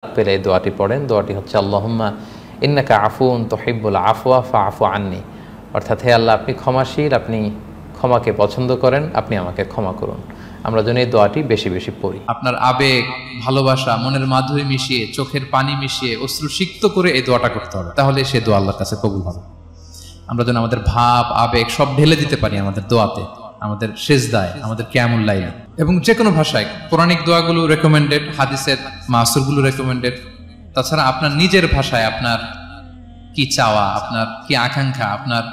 পেলে এই দোয়াটি পড়েন। দোয়াটি হচ্ছে আল্লাহুম্মা ইন্নাকা আফুন তুহিব্বুল আফওয়া ফাআফু আন্নি, অর্থাৎ হে আল্লাহ আপনি ক্ষমাশীল, আপনি ক্ষমাকে পছন্দ করেন, আপনি আমাকে ক্ষমা করুন। আমরা যেন এই দোয়াটি বেশি বেশি পড়ি। আপনার আবেগ, ভালোবাসা, মনের মাধুরী মিশিয়ে, চোখের পানি মিশিয়ে, অশ্রুসিক্ত করে এই দোয়াটা করতে হবে, তাহলে সে দোয়া আল্লাহর কাছে কবুল হবে। আমরা যেন আমাদের ভাব, আবেগ সব ঢেলে দিতে পারি আমাদের দোয়াতে, আমাদের সেজদায়, আমাদের কিয়ামুল লাইলে, এবং যে কোনো ভাষায়। পৌরাণিক দোয়াগুলো রেকমেন্ডেড, হাদিসের মাসুরগুলো রেকমেন্ডেড। তাছাড়া আপনার নিজের ভাষায় আপনার কি চাওয়া, আপনার কি আকাঙ্ক্ষা, আপনার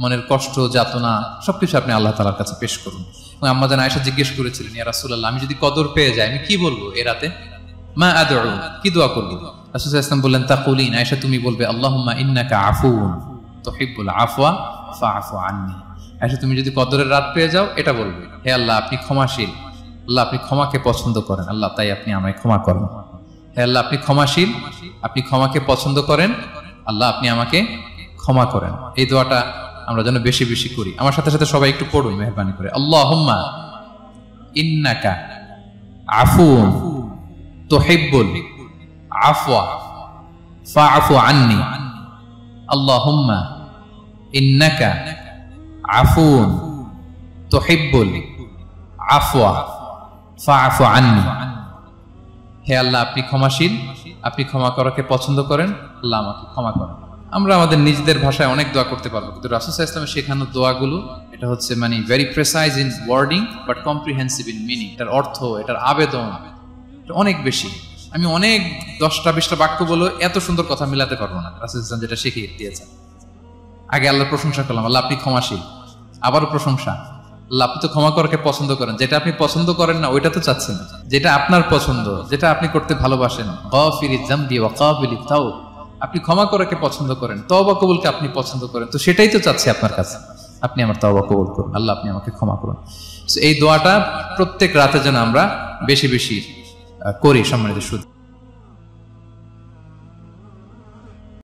মনের কষ্ট, যাতনা সবকিছু আপনি আল্লাহ তাআলার কাছে পেশ করুন। এবং আম্মা জান আয়েশা জিজ্ঞেস করেছিলেন, ইয়া রাসূলুল্লাহ, আমি যদি কদর পেয়ে যাই আমি কি বলবো এ রাতে? মা আদউ, কি দোয়া করব? রাসূল সাল্লাল্লাহু আলাইহি ওয়াসাল্লাম বললেন, তাকুলিন, আয়েশা তুমি বলবে আল্লাহুম্মা ইন্নাকা আফুন তুহিব্বুল আফওয়া ফাআফু আন্নি। আয়েশা তুমি যদি কদরের রাত পেয়ে যাও এটা বলবে, হে আল্লাহ আপনি ক্ষমাশীল, আল্লাহ আপনি ক্ষমাকে পছন্দ করেন, আল্লাহ তাই আপনি আমায় ক্ষমা করেন। হে আল্লাহ আপনি ক্ষমাশীল, আপনি ক্ষমাকে পছন্দ করেন, আল্লাহ আপনি আমাকে ক্ষমা করেন। এই দোয়াটা আমরা যেন বেশি বেশি করি। আমার সাথে সাথে সবাই একটু পড়ুন মেহেরবানি করে। আল্লাহুম্মা ইন্নাকা আফুন তুহিব্বুল আফওয়া ফাআফু আন্নি। আল্লাহুম্মা ইন্নাকা আফুন তুহিব্বুল আফওয়া ফাআফু আন্নি। হে আল্লাহ আপনি ক্ষমাশীল, আপনি ক্ষমা করাকে পছন্দ করেন, আল্লাহ আমাকে ক্ষমা করেন। আমরা আমাদের নিজেদের ভাষায় অনেক দোয়া করতে পারবো, কিন্তু রাসূল সাল্লাল্লাহু আলাইহি ওয়াসাল্লামের শেখানো দোয়াগুলো এটা হচ্ছে মানে very precise in wording but comprehensive in meaning. এটার অর্থ, এটার আবেদন অনেক বেশি। আমি অনেক 10টা-20টা বাক্য বলে এত সুন্দর কথা মিলাতে পারবো না। রাসূল সাল্লাল্লাহু আলাইহি ওয়াসাল্লাম যেটা শিখিয়ে দিয়েছেন, আগে আল্লাহর প্রশংসা করলাম, আল্লাহ আপনি ক্ষমাশীল, আবারও প্রশংসা, আল্লাহ আপনি তো ক্ষমা করাকে পছন্দ করেন। যেটা আপনি পছন্দ করেন না ওইটা তো চাচ্ছেন, যেটা আপনার পছন্দ, যেটা আপনি করতে ভালোবাসেন, গাফিরিয যামবি ওয়া কাবিলিত তাওব, আপনি ক্ষমা করাকে পছন্দ করেন, তওবা কবুলকে আপনি পছন্দ করেন, তো সেটাই তো চাচ্ছি আপনার কাছে, আপনি আমার তওবা কবুল করুন, আল্লাহ আপনি আমাকে ক্ষমা করুন। এই দোয়াটা প্রত্যেক রাতে যেন আমরা বেশি বেশি করি। সম্মানিত সুধী।